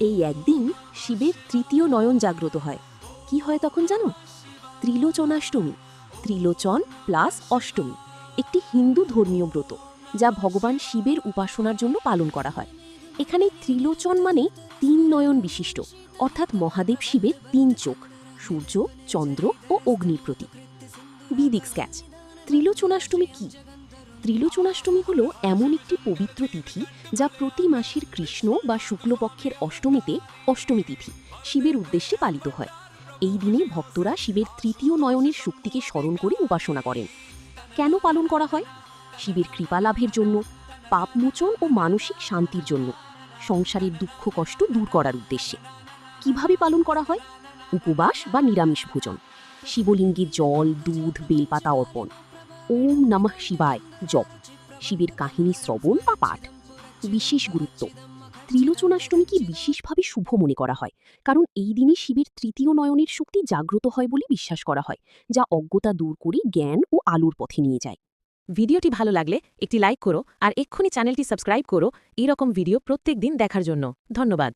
এই একদিন শিবের তৃতীয় নয়ন জাগ্রত হয়। কি হয় তখন জানো? ত্রিলোচনাষ্টমী। ত্রিলোচন প্লাস অষ্টমী একটি হিন্দু ধর্মীয় ব্রত, যা ভগবান শিবের উপাসনার জন্য পালন করা হয়। এখানে ত্রিলোচন মানে তিন নয়ন বিশিষ্ট, অর্থাৎ মহাদেব শিবের তিন চোখ, সূর্য, চন্দ্র ও অগ্নির প্রতীক। বিদিক স্ক্যাচ। ত্রিলোচনাষ্টমী কি? ত্রিলোচনাষ্টমী হল এমন একটি পবিত্র তিথি যা প্রতি মাসের কৃষ্ণ বা শুক্লপক্ষের অষ্টমীতে, অষ্টমী তিথি, শিবের উদ্দেশ্যে পালিত হয়। এই দিনে ভক্তরা শিবের তৃতীয় নয়নের শক্তিকে স্মরণ করে উপাসনা করেন। কেন পালন করা হয়? শিবের কৃপা লাভের জন্য, পাপমোচন ও মানসিক শান্তির জন্য, সংসারের দুঃখ কষ্ট দূর করার উদ্দেশ্যে। কিভাবে পালন করা হয়? উপবাস বা নিরামিষ ভোজন, শিবলিঙ্গে জল, দুধ, বেলপাতা অর্পণ, ওম নমঃ শিবায় জপ, শিবের কাহিনী শ্রবণ বা পাঠ। বিশেষ গুরুত্ব: ত্রিলোচনাষ্টমীকে বিশেষভাবে শুভ মনে করা হয়, কারণ এই দিনে শিবের তৃতীয় নয়নের শক্তি জাগ্রত হয় বলে বিশ্বাস করা হয়, যা অজ্ঞতা দূর করে জ্ঞান ও আলোর পথে নিয়ে যায়। ভিডিওটি ভালো লাগলে একটি লাইক করো আর এক্ষুনি চ্যানেলটি সাবস্ক্রাইব করো এরকম ভিডিও প্রত্যেক দিন দেখার জন্য। ধন্যবাদ।